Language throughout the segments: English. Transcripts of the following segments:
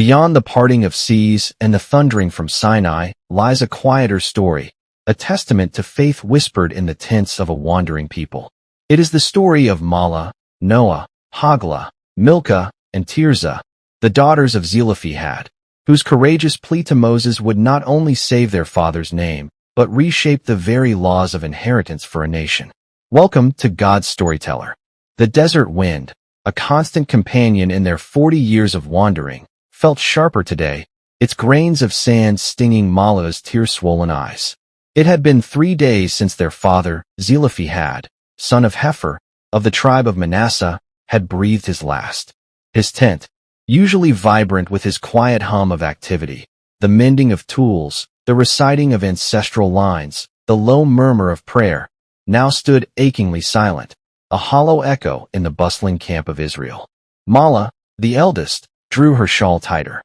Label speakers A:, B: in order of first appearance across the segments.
A: Beyond the parting of seas and the thundering from Sinai lies a quieter story, a testament to faith whispered in the tents of a wandering people. It is the story of Mahlah, Noah, Hoglah, Milcah, and Tirzah, the daughters of Zelophehad, whose courageous plea to Moses would not only save their father's name, but reshape the very laws of inheritance for a nation. Welcome to God's Storyteller. The desert wind, a constant companion in their 40 years of wandering, felt sharper today, its grains of sand stinging Mahlah's tear-swollen eyes. It had been 3 days since their father, Zelophehad, son of Heifer, of the tribe of Manasseh, had breathed his last. His tent, usually vibrant with his quiet hum of activity, the mending of tools, the reciting of ancestral lines, the low murmur of prayer, now stood achingly silent, a hollow echo in the bustling camp of Israel. Mahlah, the eldest, drew her shawl tighter.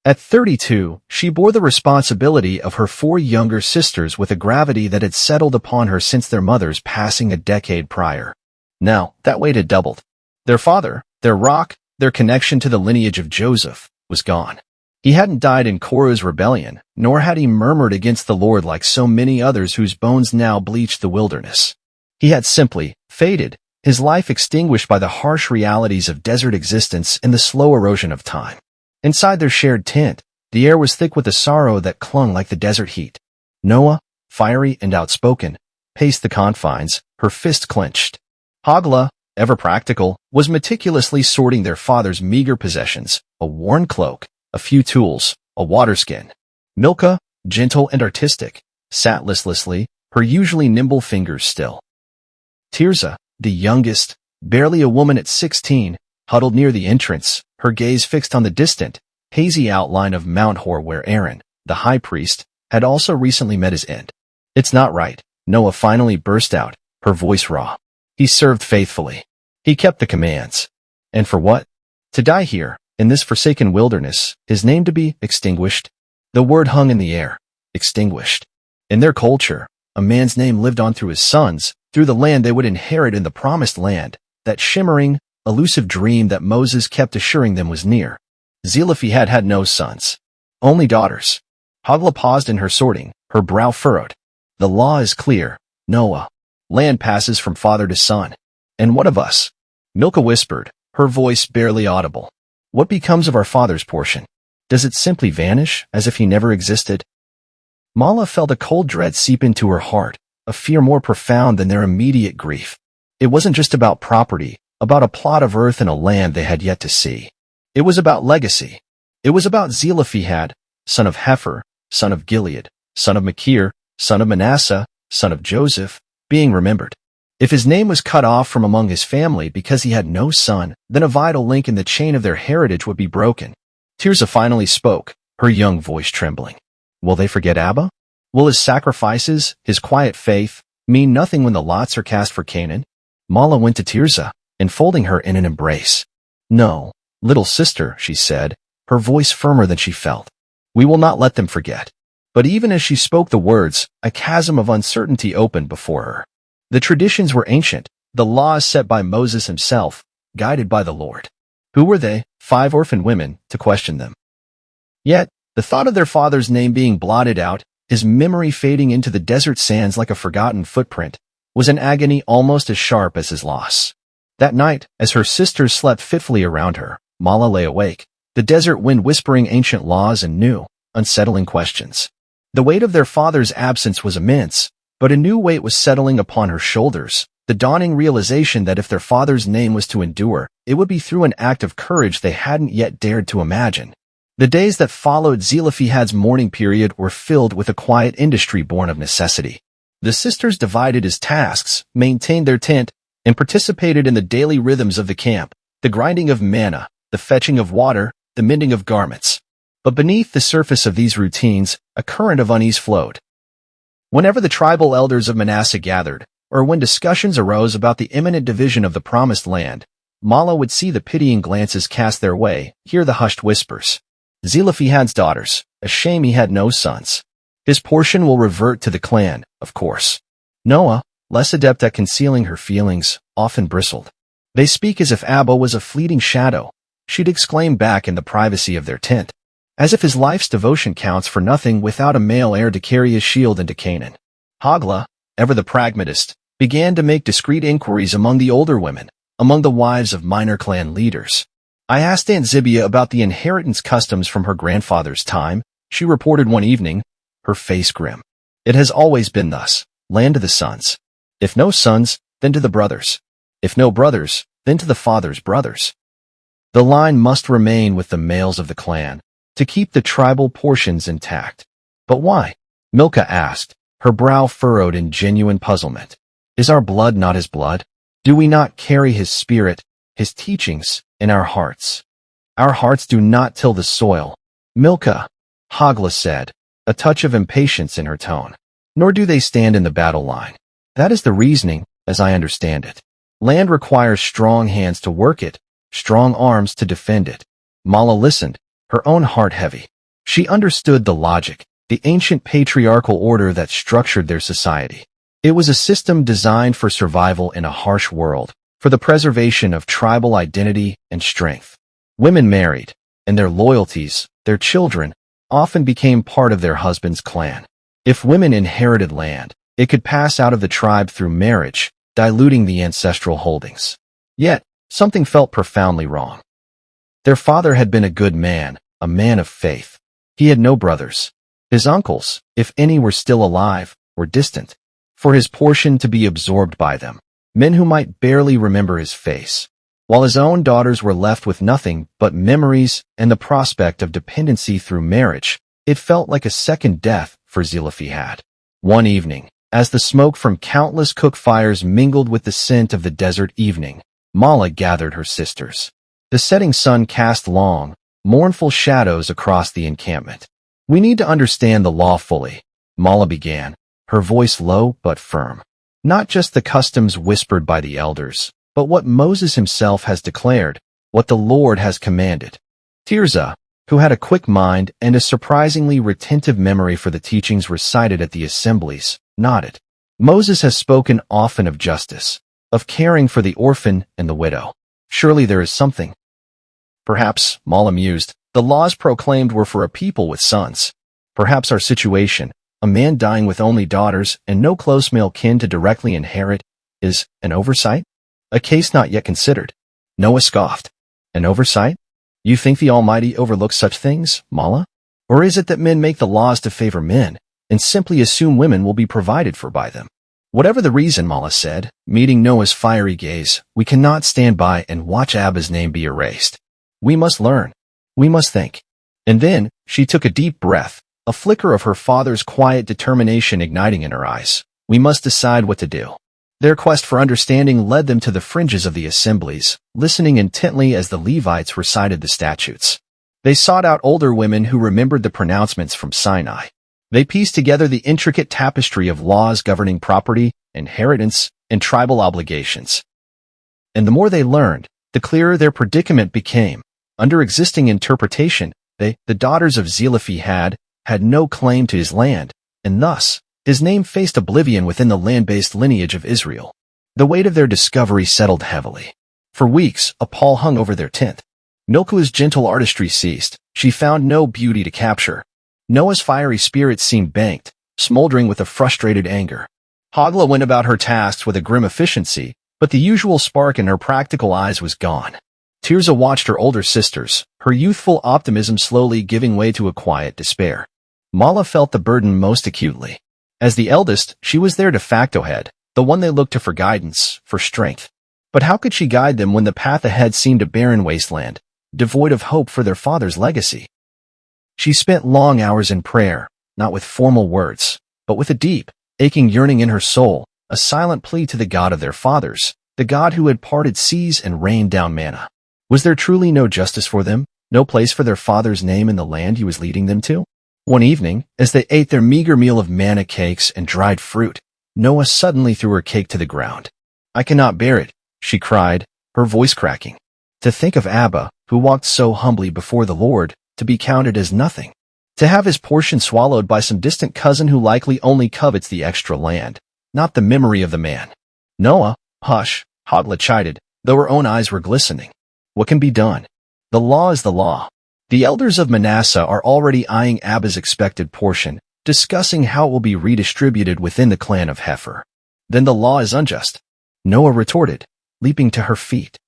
A: At 32, she bore the responsibility of her 4 younger sisters with a gravity that had settled upon her since their mother's passing a decade prior. Now, that weight had doubled. Their father, their rock, their connection to the lineage of Joseph, was gone. He hadn't died in Korah's rebellion, nor had he murmured against the Lord like so many others whose bones now bleached the wilderness. He had simply faded, his life extinguished by the harsh realities of desert existence and the slow erosion of time. Inside their shared tent, the air was thick with a sorrow that clung like the desert heat. Noah, fiery and outspoken, paced the confines, her fist clenched. Hoglah, ever practical, was meticulously sorting their father's meager possessions, a worn cloak, a few tools, a waterskin. Milcah, gentle and artistic, sat listlessly, her usually nimble fingers still. Tirzah, the youngest, barely a woman at 16, huddled near the entrance, her gaze fixed on the distant, hazy outline of Mount Hor where Aaron, the high priest, had also recently met his end. "It's not right," Noah finally burst out, her voice raw. "He served faithfully. He kept the commands. And for what? To die here, in this forsaken wilderness, his name to be extinguished?" The word hung in the air. Extinguished. In their culture, a man's name lived on through his sons, through the land they would inherit in the promised land, that shimmering, elusive dream that Moses kept assuring them was near. Zelophehad had no sons, only daughters. Hoglah paused in her sorting, her brow furrowed. "The law is clear, Noah. Land passes from father to son. And what of us?" Milcah whispered, her voice barely audible. "What becomes of our father's portion? Does it simply vanish, as if he never existed?" Mahlah felt a cold dread seep into her heart, a fear more profound than their immediate grief. It wasn't just about property, about a plot of earth and a land they had yet to see. It was about legacy. It was about Zelophehad, son of Heifer, son of Gilead, son of Machir, son of Manasseh, son of Joseph, being remembered. If his name was cut off from among his family because he had no son, then a vital link in the chain of their heritage would be broken. Tirzah finally spoke, her young voice trembling. Will they forget Abba? Will his sacrifices, his quiet faith, mean nothing when the lots are cast for Canaan? Mahlah went to Tirzah, enfolding her in an embrace. "No, little sister," she said, her voice firmer than she felt. "We will not let them forget." But even as she spoke the words, a chasm of uncertainty opened before her. The traditions were ancient, the laws set by Moses himself, guided by the Lord. Who were they, 5 orphaned women, to question them? Yet, the thought of their father's name being blotted out, his memory fading into the desert sands like a forgotten footprint, was an agony almost as sharp as his loss. That night, as her sisters slept fitfully around her, Mahlah lay awake, the desert wind whispering ancient laws and new, unsettling questions. The weight of their father's absence was immense, but a new weight was settling upon her shoulders, the dawning realization that if their father's name was to endure, it would be through an act of courage they hadn't yet dared to imagine. The days that followed Zelophehad's mourning period were filled with a quiet industry born of necessity. The sisters divided his tasks, maintained their tent, and participated in the daily rhythms of the camp, the grinding of manna, the fetching of water, the mending of garments. But beneath the surface of these routines, a current of unease flowed. Whenever the tribal elders of Manasseh gathered, or when discussions arose about the imminent division of the promised land, Mahlah would see the pitying glances cast their way, hear the hushed whispers. Zelophehad's daughters, a shame he had no sons. His portion will revert to the clan, of course. Noah, less adept at concealing her feelings, often bristled. They speak as if Abba was a fleeting shadow, she'd exclaim back in the privacy of their tent, as if his life's devotion counts for nothing without a male heir to carry his shield into Canaan. Hoglah, ever the pragmatist, began to make discreet inquiries among the older women, among the wives of minor clan leaders. I asked Aunt Zibia about the inheritance customs from her grandfather's time. She reported one evening, her face grim. It has always been thus, land to the sons. If no sons, then to the brothers. If no brothers, then to the father's brothers. The line must remain with the males of the clan, to keep the tribal portions intact. But why? Milcah asked, her brow furrowed in genuine puzzlement. Is our blood not his blood? Do we not carry his spirit, his teachings, in our hearts? Our hearts do not till the soil. Milcah, Hoglah said, a touch of impatience in her tone. Nor do they stand in the battle line. That is the reasoning, as I understand it. Land requires strong hands to work it, strong arms to defend it. Mahlah listened, her own heart heavy. She understood the logic, the ancient patriarchal order that structured their society. It was a system designed for survival in a harsh world, for the preservation of tribal identity and strength. Women married, and their loyalties, their children, often became part of their husband's clan. If women inherited land, it could pass out of the tribe through marriage, diluting the ancestral holdings. Yet, something felt profoundly wrong. Their father had been a good man, a man of faith. He had no brothers. His uncles, if any were still alive, were distant, for his portion to be absorbed by them, men who might barely remember his face, while his own daughters were left with nothing but memories and the prospect of dependency through marriage. It felt like a second death for Zelophehad. One evening, as the smoke from countless cook fires mingled with the scent of the desert evening, Mahlah gathered her sisters. The setting sun cast long, mournful shadows across the encampment. We need to understand the law fully, Mahlah began, her voice low but firm. Not just the customs whispered by the elders, but what Moses himself has declared, what the Lord has commanded. Tirzah, who had a quick mind and a surprisingly retentive memory for the teachings recited at the assemblies, nodded. Moses has spoken often of justice, of caring for the orphan and the widow. Surely there is something. Perhaps, Mahlah mused, the laws proclaimed were for a people with sons. Perhaps our situation, a man dying with only daughters and no close male kin to directly inherit, is an oversight? A case not yet considered. Noah scoffed. An oversight? You think the Almighty overlooks such things, Mahlah? Or is it that men make the laws to favor men, and simply assume women will be provided for by them? Whatever the reason, Mahlah said, meeting Noah's fiery gaze, we cannot stand by and watch Abba's name be erased. We must learn. We must think. And then, she took a deep breath, a flicker of her father's quiet determination igniting in her eyes. We must decide what to do. Their quest for understanding led them to the fringes of the assemblies, listening intently as the Levites recited the statutes. They sought out older women who remembered the pronouncements from Sinai. They pieced together the intricate tapestry of laws governing property, inheritance, and tribal obligations. And the more they learned, the clearer their predicament became. Under existing interpretation, they, the daughters of Zelophehad, had no claim to his land, and thus, his name faced oblivion within the land-based lineage of Israel. The weight of their discovery settled heavily. For weeks, a pall hung over their tent. Milcah's gentle artistry ceased. She found no beauty to capture. Noah's fiery spirit seemed banked, smoldering with a frustrated anger. Hoglah went about her tasks with a grim efficiency, but the usual spark in her practical eyes was gone. Tirzah watched her older sisters, her youthful optimism slowly giving way to a quiet despair. Mahlah felt the burden most acutely. As the eldest, she was their de facto head, the one they looked to for guidance, for strength. But how could she guide them when the path ahead seemed a barren wasteland, devoid of hope for their father's legacy? She spent long hours in prayer, not with formal words, but with a deep, aching yearning in her soul, a silent plea to the God of their fathers, the God who had parted seas and rained down manna. Was there truly no justice for them, no place for their father's name in the land he was leading them to? One evening, as they ate their meager meal of manna cakes and dried fruit, Noah suddenly threw her cake to the ground. I cannot bear it, she cried, her voice cracking. To think of Abba, who walked so humbly before the Lord, to be counted as nothing. To have his portion swallowed by some distant cousin who likely only covets the extra land, not the memory of the man. Noah, hush, Hoglah chided, though her own eyes were glistening. What can be done? The law is the law. The elders of Manasseh are already eyeing Abba's expected portion, discussing how it will be redistributed within the clan of Heifer. Then the law is unjust, Noah retorted, leaping to her feet.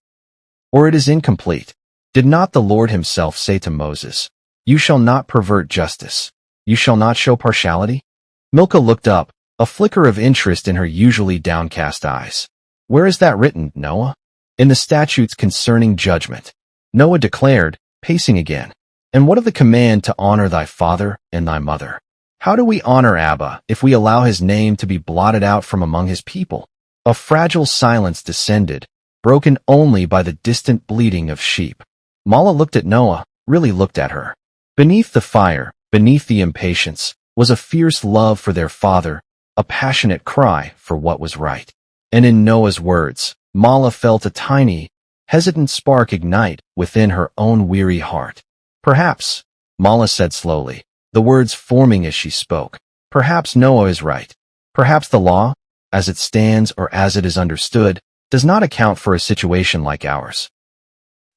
A: Or it is incomplete. Did not the Lord himself say to Moses, "You shall not pervert justice. You shall not show partiality"? Milcah looked up, a flicker of interest in her usually downcast eyes. "Where is that written, Noah?" "In the statutes concerning judgment," Noah declared, pacing again. "And what of the command to honor thy father and thy mother? How do we honor Abba if we allow his name to be blotted out from among his people?" A fragile silence descended, broken only by the distant bleating of sheep. Mahlah looked at Noah, really looked at her. Beneath the fire, beneath the impatience, was a fierce love for their father, a passionate cry for what was right. And in Noah's words, Mahlah felt a tiny, hesitant spark ignite within her own weary heart. "Perhaps," Mahlah said slowly, the words forming as she spoke, "perhaps Noah is right. Perhaps the law, as it stands or as it is understood, does not account for a situation like ours.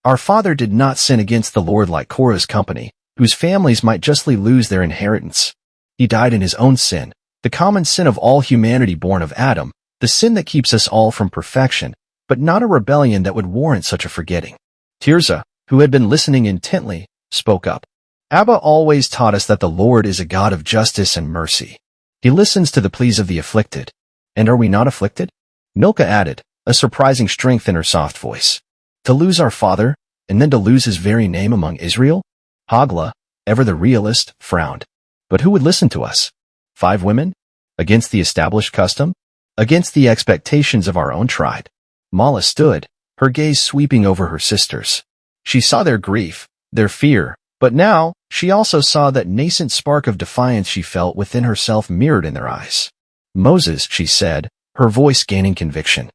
A: Our father did not sin against the Lord like Korah's company, whose families might justly lose their inheritance. He died in his own sin, the common sin of all humanity born of Adam, the sin that keeps us all from perfection, but not a rebellion that would warrant such a forgetting." Tirzah, who had been listening intently, spoke up. "Abba always taught us that the Lord is a God of justice and mercy. He listens to the pleas of the afflicted. And are we not afflicted?" Milcah added, a surprising strength in her soft voice. "To lose our father, and then to lose his very name among Israel?" Hoglah, ever the realist, frowned. "But who would listen to us? 5 women? Against the established custom? Against the expectations of our own tribe?" Mahlah stood, her gaze sweeping over her sisters. She saw their grief, their fear, but now she also saw that nascent spark of defiance she felt within herself mirrored in their eyes. "Moses," she said, her voice gaining conviction.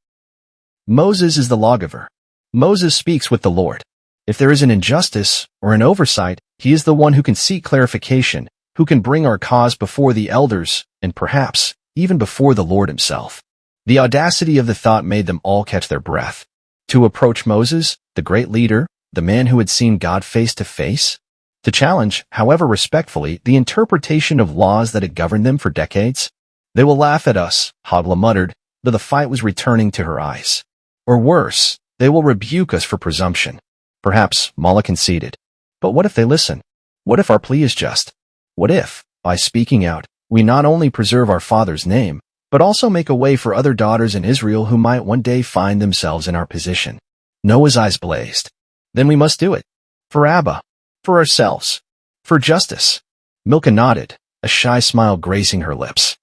A: "Moses is the lawgiver. Moses speaks with the Lord. If there is an injustice or an oversight, he is the one who can seek clarification, who can bring our cause before the elders, and perhaps even before the Lord himself." The audacity of the thought made them all catch their breath. To approach Moses, the great leader, the man who had seen God face to face? To challenge, however respectfully, the interpretation of laws that had governed them for decades? "They will laugh at us," Hoglah muttered, though the fight was returning to her eyes. "Or worse, they will rebuke us for presumption." Perhaps, Mahlah conceded. But what if they listen? What if our plea is just? What if, by speaking out, we not only preserve our father's name, but also make a way for other daughters in Israel who might one day find themselves in our position? Noah's eyes blazed. "Then we must do it. For Abba. For ourselves. For justice." Milcah nodded, a shy smile gracing her lips.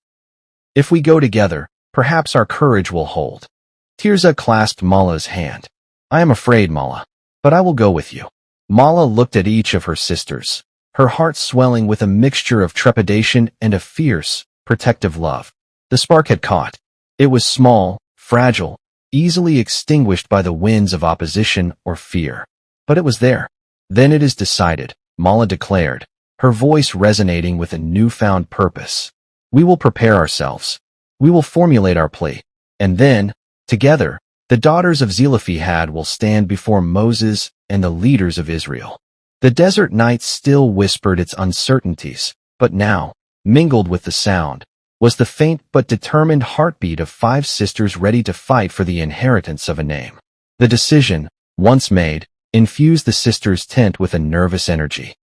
A: "If we go together, perhaps our courage will hold." Tirzah clasped Mahlah's hand. "I am afraid, Mahlah, but I will go with you." Mahlah looked at each of her sisters, her heart swelling with a mixture of trepidation and a fierce, protective love. The spark had caught. It was small, fragile, easily extinguished by the winds of opposition or fear. But it was there. "Then it is decided," Mahlah declared, her voice resonating with a newfound purpose. "We will prepare ourselves. We will formulate our plea. And then, together, the daughters of Zelophehad will stand before Moses and the leaders of Israel." The desert night still whispered its uncertainties, but now, mingled with the sound, was the faint but determined heartbeat of 5 sisters ready to fight for the inheritance of a name. The decision, once made, infused the sisters' tent with a nervous energy.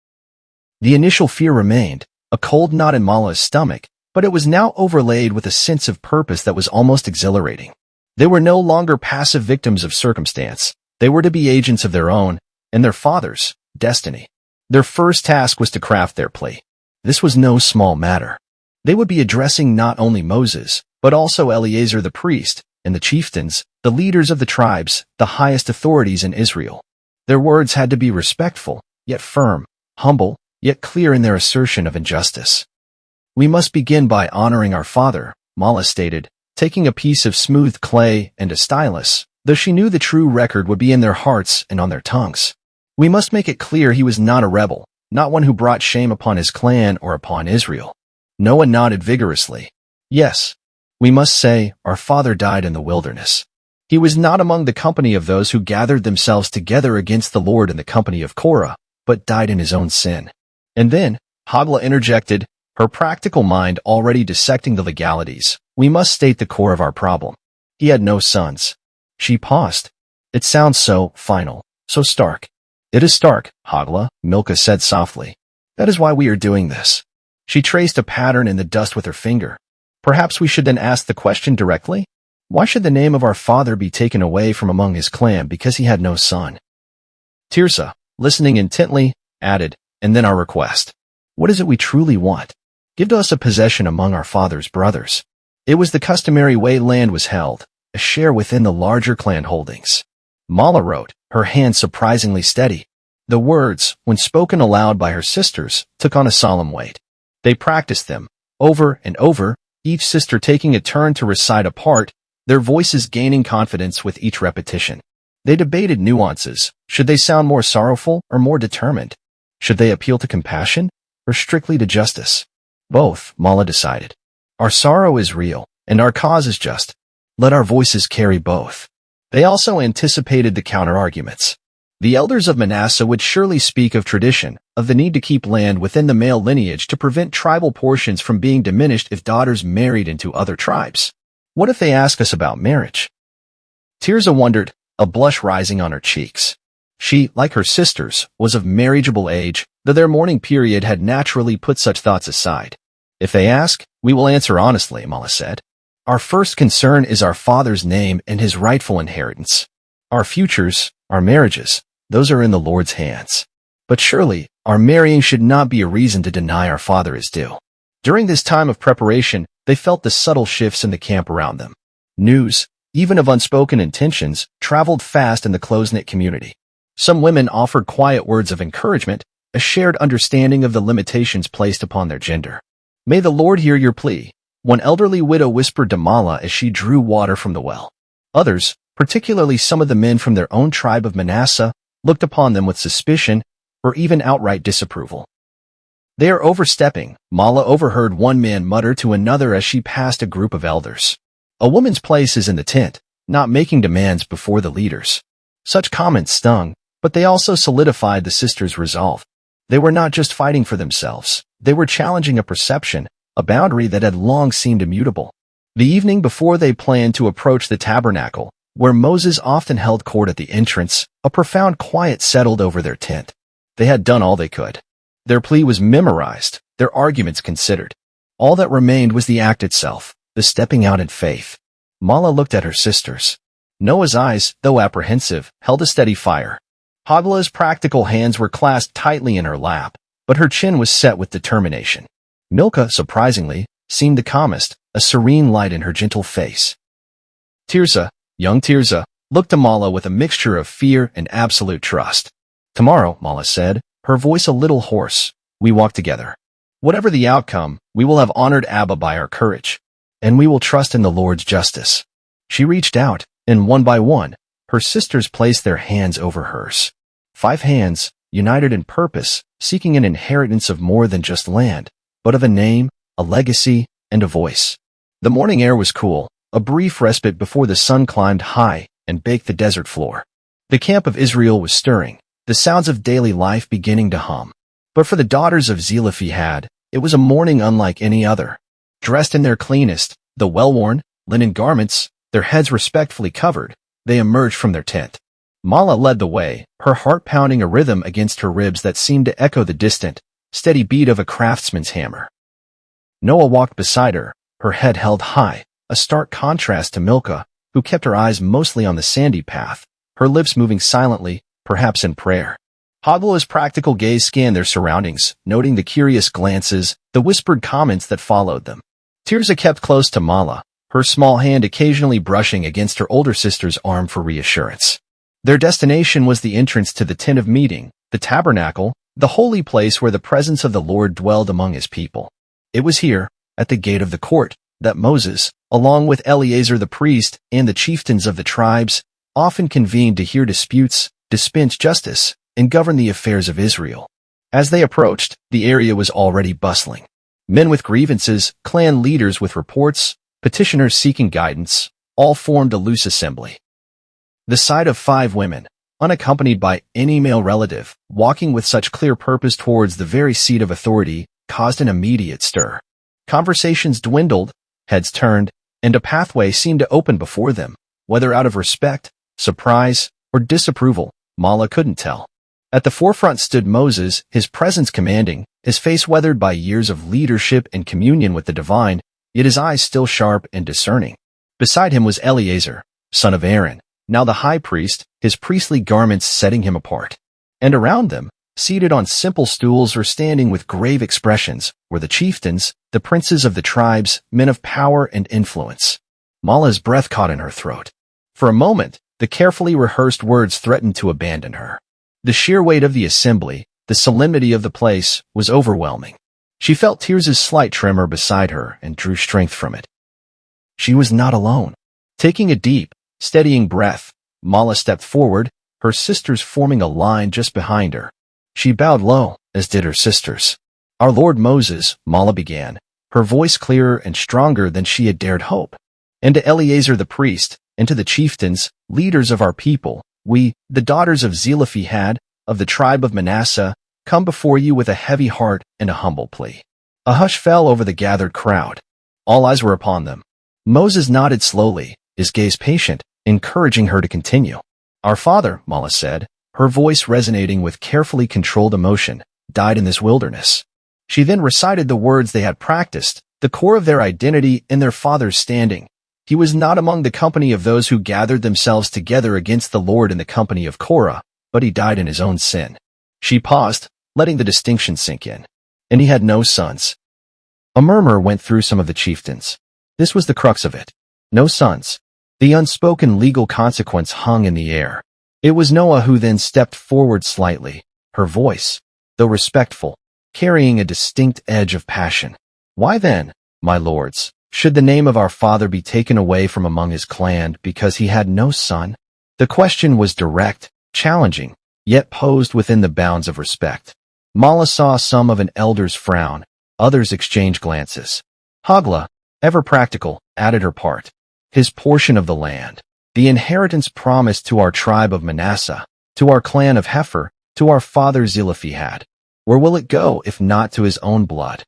A: The initial fear remained, a cold knot in Mahlah's stomach, but it was now overlaid with a sense of purpose that was almost exhilarating. They were no longer passive victims of circumstance. They were to be agents of their own, and their father's, destiny. Their first task was to craft their plea. This was no small matter. They would be addressing not only Moses, but also Eleazar the priest, and the chieftains, the leaders of the tribes, the highest authorities in Israel. Their words had to be respectful, yet firm, humble, yet clear in their assertion of injustice. "We must begin by honoring our father," Mahlah stated, taking a piece of smooth clay and a stylus, though she knew the true record would be in their hearts and on their tongues. "We must make it clear he was not a rebel, not one who brought shame upon his clan or upon Israel." Noah nodded vigorously. "Yes, we must say, our father died in the wilderness. He was not among the company of those who gathered themselves together against the Lord in the company of Korah, but died in his own sin. And then, Hoglah interjected, her practical mind already dissecting the legalities. We must state the core of our problem. He had no sons. She paused. It sounds so final, so stark. It is stark, Hoglah, Milcah said softly. That is why we are doing this. She traced a pattern in the dust with her finger. Perhaps we should then ask the question directly? Why should the name of our father be taken away from among his clan because he had no son? Tirzah, listening intently, added, and then our request. What is it we truly want? Give to us a possession among our father's brothers. It was the customary way land was held, a share within the larger clan holdings. Mahlah wrote, her hand surprisingly steady. The words, when spoken aloud by her sisters, took on a solemn weight. They practiced them, over and over, each sister taking a turn to recite a part, their voices gaining confidence with each repetition. They debated nuances. Should they sound more sorrowful or more determined? Should they appeal to compassion or strictly to justice? Both, Mahlah decided. Our sorrow is real, and our cause is just. Let our voices carry both. They also anticipated the counter-arguments. The elders of Manasseh would surely speak of tradition, of the need to keep land within the male lineage to prevent tribal portions from being diminished if daughters married into other tribes. What if they ask us about marriage? Tirzah wondered, a blush rising on her cheeks. She, like her sisters, was of marriageable age, though their mourning period had naturally put such thoughts aside. If they ask, we will answer honestly, Mahlah said. Our first concern is our father's name and his rightful inheritance. Our futures, our marriages, those are in the Lord's hands. But surely, our marrying should not be a reason to deny our father his due. During this time of preparation, they felt the subtle shifts in the camp around them. News, even of unspoken intentions, traveled fast in the close-knit community. Some women offered quiet words of encouragement, a shared understanding of the limitations placed upon their gender. May the Lord hear your plea, one elderly widow whispered to Mahlah as she drew water from the well. Others, particularly some of the men from their own tribe of Manasseh, looked upon them with suspicion or even outright disapproval. They are overstepping, Mahlah overheard one man mutter to another as she passed a group of elders. A woman's place is in the tent, not making demands before the leaders. Such comments stung, but they also solidified the sisters' resolve. They were not just fighting for themselves. They were challenging a perception, a boundary that had long seemed immutable. The evening before they planned to approach the tabernacle, where Moses often held court at the entrance, a profound quiet settled over their tent. They had done all they could. Their plea was memorized, their arguments considered. All that remained was the act itself, the stepping out in faith. Mahlah looked at her sisters. Noah's eyes, though apprehensive, held a steady fire. Hoglah's practical hands were clasped tightly in her lap, but her chin was set with determination. Milcah, surprisingly, seemed the calmest, a serene light in her gentle face. Tirzah, young Tirzah, looked to Mahlah with a mixture of fear and absolute trust. Tomorrow, Mahlah said, her voice a little hoarse, we walk together. Whatever the outcome, we will have honored Abba by our courage, and we will trust in the Lord's justice. She reached out, and one by one, her sisters placed their hands over hers. 5 hands, united in purpose, seeking an inheritance of more than just land, but of a name, a legacy, and a voice. The morning air was cool, a brief respite before the sun climbed high and baked the desert floor. The camp of Israel was stirring, the sounds of daily life beginning to hum. But for the daughters of Zelophehad, it was a morning unlike any other. Dressed in their cleanest, the well-worn, linen garments, their heads respectfully covered, they emerged from their tent. Mahlah led the way, her heart pounding a rhythm against her ribs that seemed to echo the distant, steady beat of a craftsman's hammer. Noah walked beside her, her head held high, a stark contrast to Milcah, who kept her eyes mostly on the sandy path, her lips moving silently, perhaps in prayer. Hoglah's practical gaze scanned their surroundings, noting the curious glances, the whispered comments that followed them. Tirzah kept close to Mahlah, her small hand occasionally brushing against her older sister's arm for reassurance. Their destination was the entrance to the tent of meeting, the tabernacle, the holy place where the presence of the Lord dwelled among his people. It was here, at the gate of the court, that Moses, along with Eleazar the priest and the chieftains of the tribes, often convened to hear disputes, dispense justice, and govern the affairs of Israel. As they approached, the area was already bustling. Men with grievances, clan leaders with reports, petitioners seeking guidance, all formed a loose assembly. The sight of 5 women, unaccompanied by any male relative, walking with such clear purpose towards the very seat of authority, caused an immediate stir. Conversations dwindled, heads turned, and a pathway seemed to open before them, whether out of respect, surprise, or disapproval, Mahlah couldn't tell. At the forefront stood Moses, his presence commanding, his face weathered by years of leadership and communion with the divine, yet his eyes still sharp and discerning. Beside him was Eleazar, son of Aaron, now the high priest, his priestly garments setting him apart. And around them, seated on simple stools or standing with grave expressions, were the chieftains, the princes of the tribes, men of power and influence. Mahlah's breath caught in her throat. For a moment, the carefully rehearsed words threatened to abandon her. The sheer weight of the assembly, the solemnity of the place, was overwhelming. She felt Tirzah's slight tremor beside her and drew strength from it. She was not alone. Taking a deep, steadying breath, Mahlah stepped forward, her sisters forming a line just behind her. She bowed low, as did her sisters. "Our Lord Moses," Mahlah began, her voice clearer and stronger than she had dared hope. "And to Eleazar the priest, and to the chieftains, leaders of our people, we, the daughters of Zelophehad, of the tribe of Manasseh, come before you with a heavy heart and a humble plea." A hush fell over the gathered crowd. All eyes were upon them. Moses nodded slowly, his gaze patient, encouraging her to continue. "Our father," Mahlah said, her voice resonating with carefully controlled emotion, "died in this wilderness." She then recited the words they had practiced, the core of their identity and their father's standing. He was not among the company of those who gathered themselves together against the Lord in the company of Korah, but he died in his own sin. She paused, letting the distinction sink in. "And he had no sons." A murmur went through some of the chieftains. This was the crux of it. No sons. The unspoken legal consequence hung in the air. It was Noah who then stepped forward slightly, her voice, though respectful, carrying a distinct edge of passion. "Why then, my lords, should the name of our father be taken away from among his clan because he had no son?" The question was direct, challenging, yet posed within the bounds of respect. Mahlah saw some of an elder's frown, others exchange glances. Hoglah, ever practical, added her part. His portion of the land, the inheritance promised to our tribe of Manasseh, to our clan of Heifer, to our father Zelophehad. Where will it go if not to his own blood?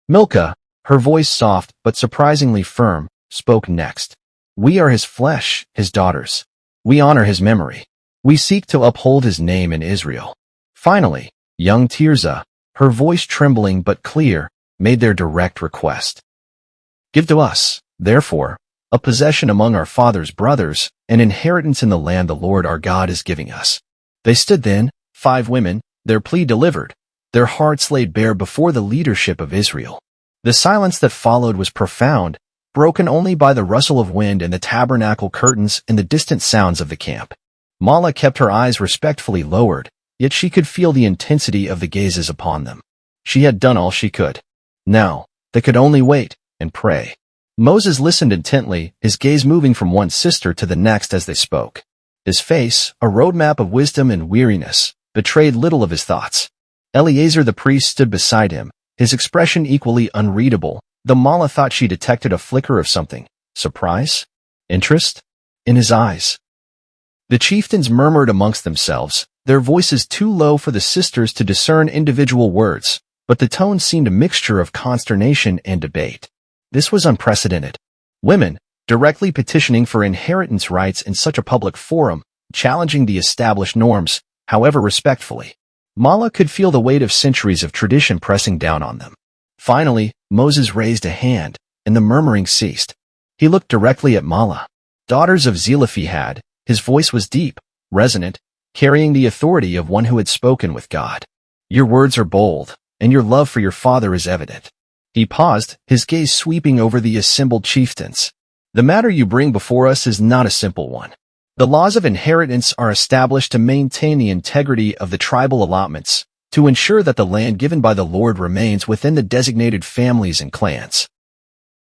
A: Milcah, her voice soft but surprisingly firm, spoke next. "We are his flesh, his daughters. We honor his memory. We seek to uphold his name in Israel." Finally, young Tirzah, her voice trembling but clear, made their direct request. "Give to us, therefore, a possession among our father's brothers, an inheritance in the land the Lord our God is giving us." They stood then, 5 women, their plea delivered, their hearts laid bare before the leadership of Israel. The silence that followed was profound, broken only by the rustle of wind and the tabernacle curtains and the distant sounds of the camp. Mahlah kept her eyes respectfully lowered, yet she could feel the intensity of the gazes upon them. She had done all she could. Now, they could only wait and pray. Moses listened intently, his gaze moving from one sister to the next as they spoke. His face, a roadmap of wisdom and weariness, betrayed little of his thoughts. Eleazar the priest stood beside him, his expression equally unreadable, though Mahlah thought she detected a flicker of something, surprise, interest, in his eyes. The chieftains murmured amongst themselves, their voices too low for the sisters to discern individual words, but the tone seemed a mixture of consternation and debate. This was unprecedented. Women, directly petitioning for inheritance rights in such a public forum, challenging the established norms, however respectfully. Mahlah could feel the weight of centuries of tradition pressing down on them. Finally, Moses raised a hand, and the murmuring ceased. He looked directly at Mahlah. "Daughters of Zelophehad," his voice was deep, resonant, carrying the authority of one who had spoken with God. "Your words are bold, and your love for your father is evident." He paused, his gaze sweeping over the assembled chieftains. "The matter you bring before us is not a simple one. The laws of inheritance are established to maintain the integrity of the tribal allotments, to ensure that the land given by the Lord remains within the designated families and clans."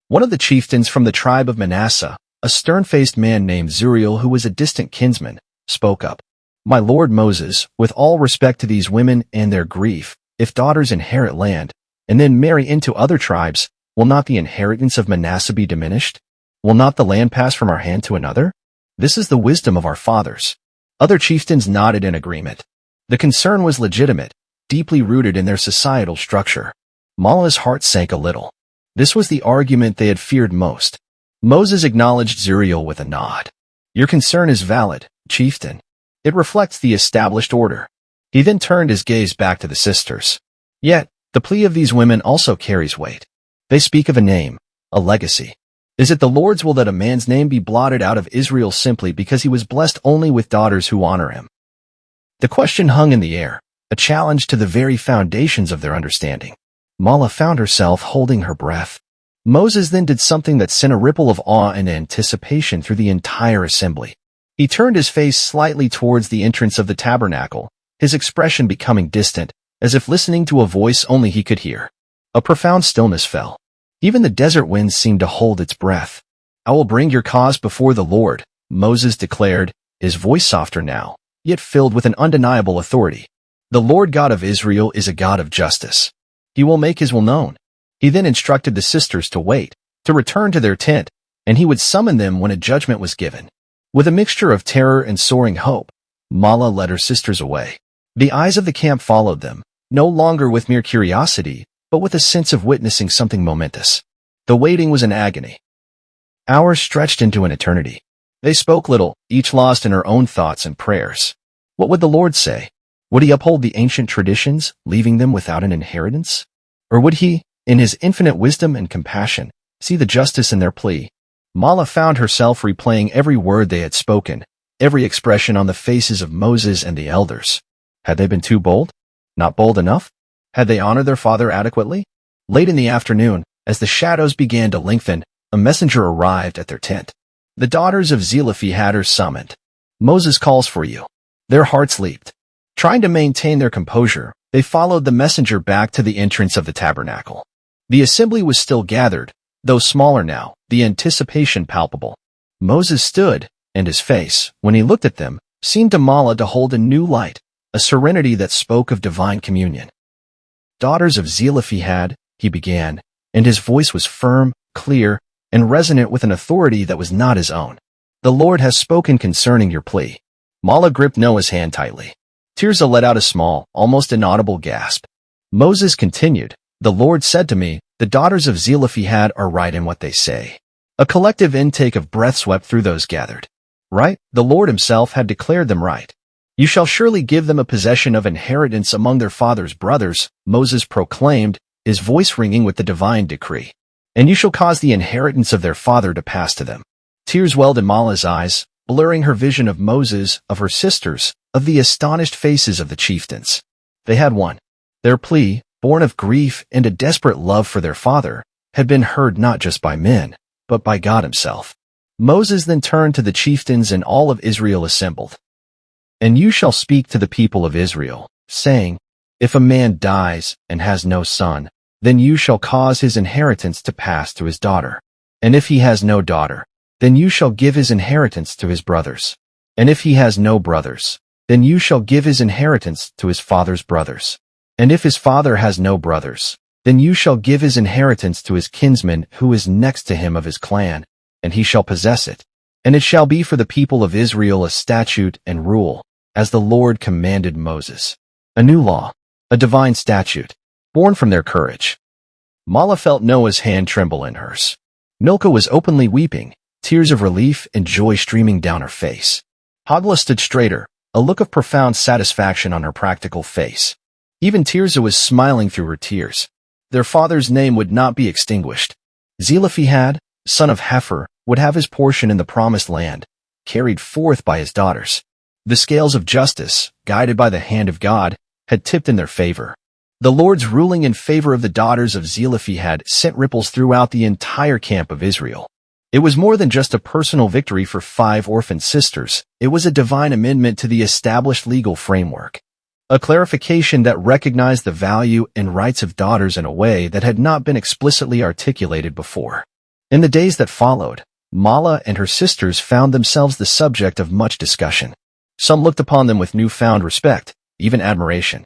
A: One of the chieftains from the tribe of Manasseh, a stern-faced man named Zuriel who was a distant kinsman, spoke up. "My lord Moses, with all respect to these women and their grief, if daughters inherit land, and then marry into other tribes, will not the inheritance of Manasseh be diminished? Will not the land pass from our hand to another?" This is the wisdom of our fathers." Other chieftains nodded in agreement. The concern was legitimate, deeply rooted in their societal structure. Mahlah's heart sank a little. This was the argument they had feared most. Moses acknowledged Zuriel with a nod. "Your concern is valid, chieftain. It reflects the established order." He then turned his gaze back to the sisters. "Yet, the plea of these women also carries weight. They speak of a name, a legacy. Is it the Lord's will that a man's name be blotted out of Israel simply because he was blessed only with daughters who honor him?" The question hung in the air, a challenge to the very foundations of their understanding. Mahlah found herself holding her breath. Moses then did something that sent a ripple of awe and anticipation through the entire assembly. He turned his face slightly towards the entrance of the tabernacle, his expression becoming distant, as if listening to a voice only he could hear. A profound stillness fell. Even the desert wind seemed to hold its breath. "I will bring your cause before the Lord," Moses declared, his voice softer now, yet filled with an undeniable authority. "The Lord God of Israel is a God of justice. He will make his will known." He then instructed the sisters to wait, to return to their tent, and he would summon them when a judgment was given. With a mixture of terror and soaring hope, Mahlah led her sisters away. The eyes of the camp followed them, no longer with mere curiosity, but with a sense of witnessing something momentous. The waiting was an agony. Hours stretched into an eternity. They spoke little, each lost in her own thoughts and prayers. What would the Lord say? Would he uphold the ancient traditions, leaving them without an inheritance? Or would he, in his infinite wisdom and compassion, see the justice in their plea? Mahlah found herself replaying every word they had spoken, every expression on the faces of Moses and the elders. Had they been too bold? Not bold enough? Had they honored their father adequately? Late in the afternoon, as the shadows began to lengthen, a messenger arrived at their tent. "The daughters of Zelophehad are summoned. Moses calls for you." Their hearts leaped. Trying to maintain their composure, they followed the messenger back to the entrance of the tabernacle. The assembly was still gathered, though smaller now, the anticipation palpable. Moses stood, and his face, when he looked at them, seemed to Mahlah to hold a new light, a serenity that spoke of divine communion. "Daughters of Zelophehad," he began, and his voice was firm, clear, and resonant with an authority that was not his own. "The Lord has spoken concerning your plea." Mahlah gripped Noah's hand tightly. Tirzah let out a small, almost inaudible gasp. Moses continued, "The Lord said to me, the daughters of Zelophehad are right in what they say." A collective intake of breath swept through those gathered. Right? The Lord himself had declared them right. "You shall surely give them a possession of inheritance among their father's brothers," Moses proclaimed, his voice ringing with the divine decree. "And you shall cause the inheritance of their father to pass to them." Tears welled in Mahlah's eyes, blurring her vision of Moses, of her sisters, of the astonished faces of the chieftains. They had won. Their plea, born of grief and a desperate love for their father, had been heard not just by men, but by God himself. Moses then turned to the chieftains and all of Israel assembled. "And you shall speak to the people of Israel, saying, if a man dies and has no son, then you shall cause his inheritance to pass to his daughter. And if he has no daughter, then you shall give his inheritance to his brothers. And if he has no brothers, then you shall give his inheritance to his father's brothers. And if his father has no brothers, then you shall give his inheritance to his kinsman who is next to him of his clan, and he shall possess it. And it shall be for the people of Israel a statute and rule, as the Lord commanded Moses. A new law, a divine statute, born from their courage." Mahlah felt Noah's hand tremble in hers. Milcah was openly weeping, tears of relief and joy streaming down her face. Hoglah stood straighter, a look of profound satisfaction on her practical face. Even Tirzah was smiling through her tears. Their father's name would not be extinguished. Zelophehad, son of Heifer, would have his portion in the promised land, carried forth by his daughters. The scales of justice, guided by the hand of God, had tipped in their favor. The Lord's ruling in favor of the daughters of Zelophehad sent ripples throughout the entire camp of Israel. It was more than just a personal victory for 5 orphaned sisters. It was a divine amendment to the established legal framework. A clarification that recognized the value and rights of daughters in a way that had not been explicitly articulated before. In the days that followed, Mahlah and her sisters found themselves the subject of much discussion. Some looked upon them with newfound respect, even admiration.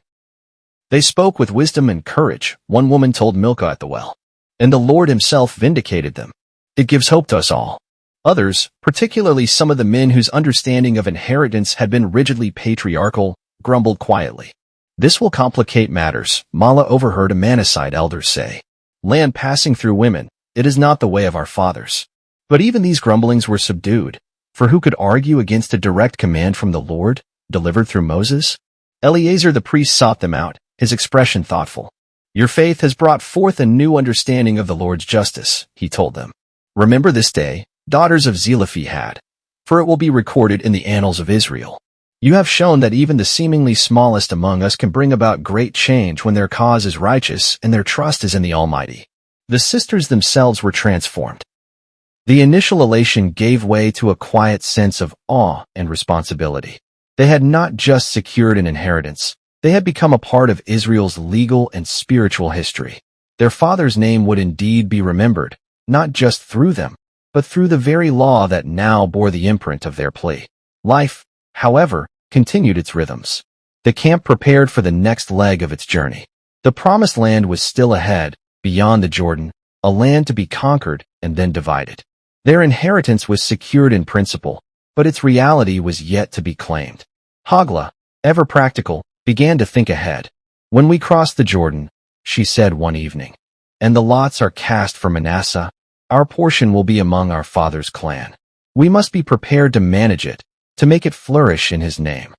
A: "They spoke with wisdom and courage," one woman told Milcah at the well. "And the Lord himself vindicated them. It gives hope to us all." Others, particularly some of the men whose understanding of inheritance had been rigidly patriarchal, grumbled quietly. "This will complicate matters," Mahlah overheard a Manassite elder say. "Land passing through women, it is not the way of our fathers." But even these grumblings were subdued, for who could argue against a direct command from the Lord, delivered through Moses? Eleazar the priest sought them out, his expression thoughtful. "Your faith has brought forth a new understanding of the Lord's justice," he told them. "Remember this day, daughters of Zelophehad, for it will be recorded in the annals of Israel. You have shown that even the seemingly smallest among us can bring about great change when their cause is righteous and their trust is in the Almighty." The sisters themselves were transformed. The initial elation gave way to a quiet sense of awe and responsibility. They had not just secured an inheritance, they had become a part of Israel's legal and spiritual history. Their father's name would indeed be remembered, not just through them, but through the very law that now bore the imprint of their plea. Life, however, continued its rhythms. The camp prepared for the next leg of its journey. The promised land was still ahead, beyond the Jordan, a land to be conquered and then divided. Their inheritance was secured in principle, but its reality was yet to be claimed. Hoglah, ever practical, began to think ahead. "When we cross the Jordan," she said one evening, "and the lots are cast for Manasseh, our portion will be among our father's clan. We must be prepared to manage it, to make it flourish in his name."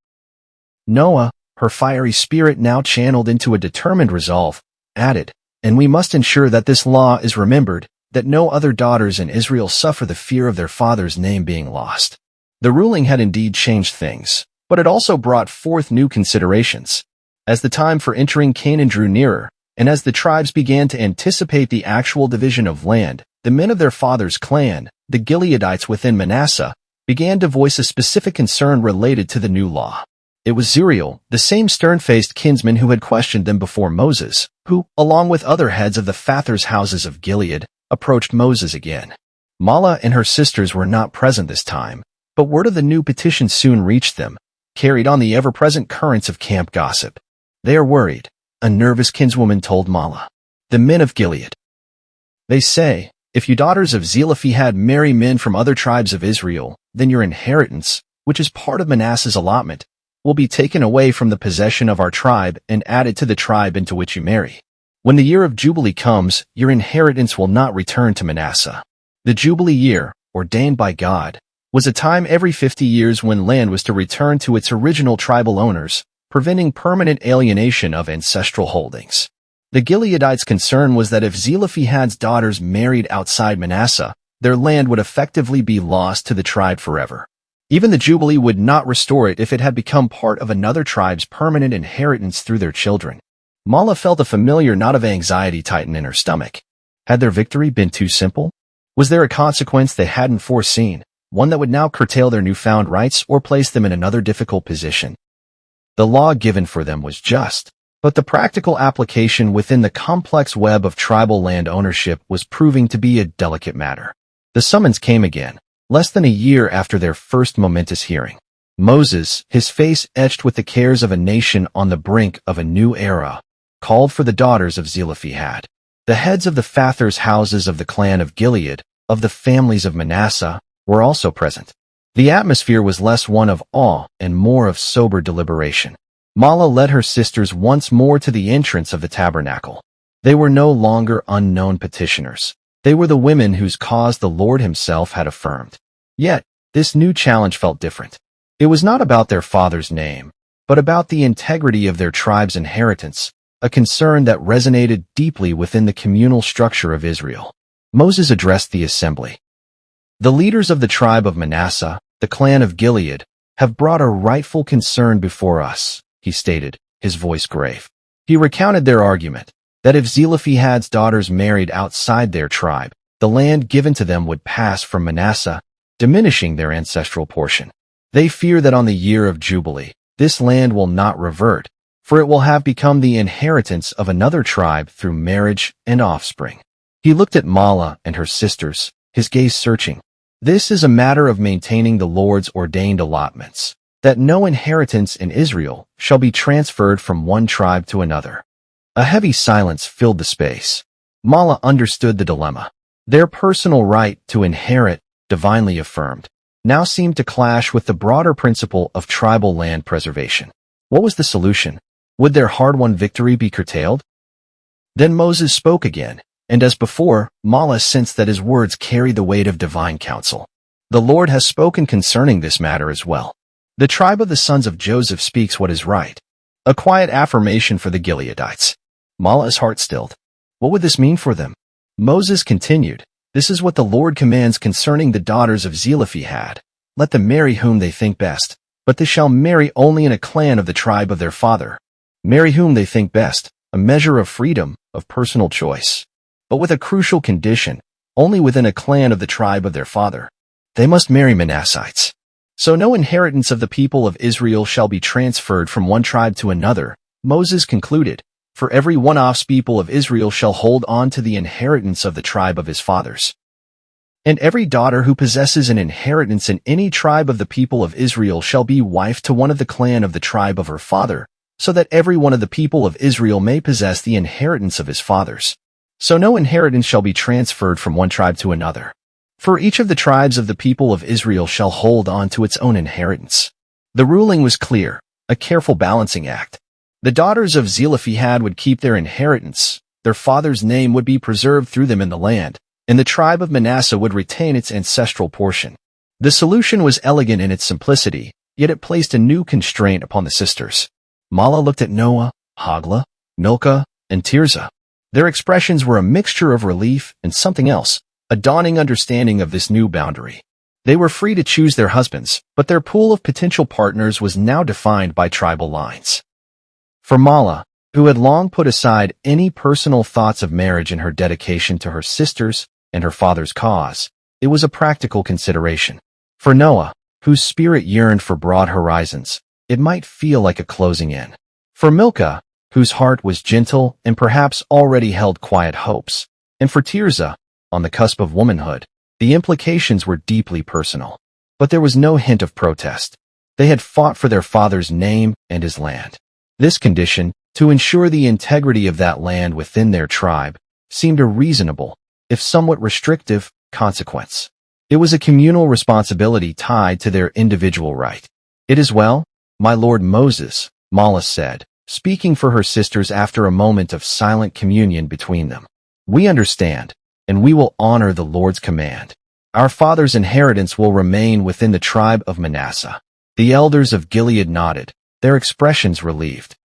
A: Noah, her fiery spirit now channeled into a determined resolve, added, "And we must ensure that this law is remembered, that no other daughters in Israel suffer the fear of their father's name being lost." The ruling had indeed changed things, but it also brought forth new considerations. As the time for entering Canaan drew nearer, and as the tribes began to anticipate the actual division of land, the men of their father's clan, the Gileadites within Manasseh, began to voice a specific concern related to the new law. It was Zeriel, the same stern-faced kinsman who had questioned them before Moses, who, along with other heads of the fathers' houses of Gilead, approached Moses again. Mahlah and her sisters were not present this time, but word of the new petition soon reached them, carried on the ever-present currents of camp gossip. "They are worried," a nervous kinswoman told Mahlah. "The men of Gilead. They say, if you daughters of Zelophehad marry men from other tribes of Israel, then your inheritance, which is part of Manasseh's allotment, will be taken away from the possession of our tribe and added to the tribe into which you marry. When the year of Jubilee comes, your inheritance will not return to Manasseh." The Jubilee year, ordained by God, was a time every 50 years when land was to return to its original tribal owners, preventing permanent alienation of ancestral holdings. The Gileadites' concern was that if Zelophehad's daughters married outside Manasseh, their land would effectively be lost to the tribe forever. Even the Jubilee would not restore it if it had become part of another tribe's permanent inheritance through their children. Mahlah felt a familiar knot of anxiety tighten in her stomach. Had their victory been too simple? Was there a consequence they hadn't foreseen, one that would now curtail their newfound rights or place them in another difficult position? The law given for them was just, but the practical application within the complex web of tribal land ownership was proving to be a delicate matter. The summons came again, less than a year after their first momentous hearing. Moses, his face etched with the cares of a nation on the brink of a new era, called for the daughters of Zelophehad. The heads of the fathers' houses of the clan of Gilead, of the families of Manasseh, were also present. The atmosphere was less one of awe and more of sober deliberation. Mahlah led her sisters once more to the entrance of the tabernacle. They were no longer unknown petitioners. They were the women whose cause the Lord himself had affirmed. Yet, this new challenge felt different. It was not about their father's name, but about the integrity of their tribe's inheritance, a concern that resonated deeply within the communal structure of Israel. Moses addressed the assembly. "The leaders of the tribe of Manasseh, the clan of Gilead, have brought a rightful concern before us," he stated, his voice grave. He recounted their argument, that if Zelophehad's daughters married outside their tribe, the land given to them would pass from Manasseh, diminishing their ancestral portion. They fear that on the year of Jubilee, this land will not revert, for it will have become the inheritance of another tribe through marriage and offspring. He looked at Mahlah and her sisters, his gaze searching. "This is a matter of maintaining the Lord's ordained allotments, that no inheritance in Israel shall be transferred from one tribe to another." A heavy silence filled the space. Mahlah understood the dilemma. Their personal right to inherit divinely affirmed, now seemed to clash with the broader principle of tribal land preservation. What was the solution? Would their hard-won victory be curtailed? Then Moses spoke again, and as before, Mahlah sensed that his words carried the weight of divine counsel. The Lord has spoken concerning this matter as well. The tribe of the sons of Joseph speaks what is right. A quiet affirmation for the Gileadites. Mahlah's heart stilled. What would this mean for them? Moses continued, "This is what the Lord commands concerning the daughters of Zelophehad. Let them marry whom they think best, but they shall marry only in a clan of the tribe of their father. Marry whom they think best, a measure of freedom, of personal choice. But with a crucial condition, only within a clan of the tribe of their father. They must marry Manassites. So no inheritance of the people of Israel shall be transferred from one tribe to another," Moses concluded. "For every one-off's people of Israel shall hold on to the inheritance of the tribe of his fathers. And every daughter who possesses an inheritance in any tribe of the people of Israel shall be wife to one of the clan of the tribe of her father, so that every one of the people of Israel may possess the inheritance of his fathers. So no inheritance shall be transferred from one tribe to another. For each of the tribes of the people of Israel shall hold on to its own inheritance." The ruling was clear, a careful balancing act. The daughters of Zelophehad would keep their inheritance, their father's name would be preserved through them in the land, and the tribe of Manasseh would retain its ancestral portion. The solution was elegant in its simplicity, yet it placed a new constraint upon the sisters. Mahlah looked at Noah, Hoglah, Milcah, and Tirzah. Their expressions were a mixture of relief and something else, a dawning understanding of this new boundary. They were free to choose their husbands, but their pool of potential partners was now defined by tribal lines. For Mahlah, who had long put aside any personal thoughts of marriage in her dedication to her sisters and her father's cause, it was a practical consideration. For Noah, whose spirit yearned for broad horizons, it might feel like a closing in. For Milcah, whose heart was gentle and perhaps already held quiet hopes, and for Tirzah, on the cusp of womanhood, the implications were deeply personal. But there was no hint of protest. They had fought for their father's name and his land. This condition, to ensure the integrity of that land within their tribe, seemed a reasonable, if somewhat restrictive, consequence. It was a communal responsibility tied to their individual right. "It is well, my lord Moses," Mahlah said, speaking for her sisters after a moment of silent communion between them. "We understand, and we will honor the Lord's command. Our father's inheritance will remain within the tribe of Manasseh." The elders of Gilead nodded, their expressions relieved.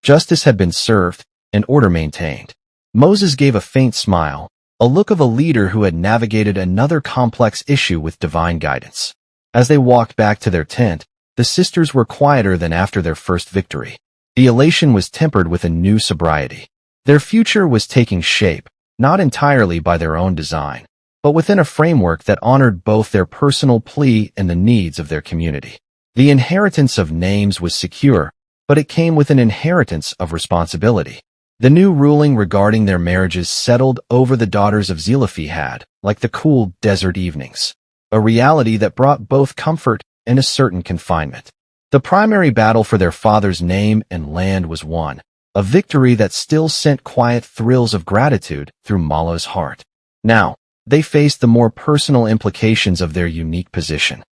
A: Justice had been served, and order maintained. Moses gave a faint smile, a look of a leader who had navigated another complex issue with divine guidance. As they walked back to their tent, the sisters were quieter than after their first victory. The elation was tempered with a new sobriety. Their future was taking shape, not entirely by their own design, but within a framework that honored both their personal plea and the needs of their community. The inheritance of names was secure, but it came with an inheritance of responsibility. The new ruling regarding their marriages settled over the daughters of Zelophehad, like the cool desert evenings, a reality that brought both comfort and a certain confinement. The primary battle for their father's name and land was won, a victory that still sent quiet thrills of gratitude through Mahlah's heart. Now, they faced the more personal implications of their unique position.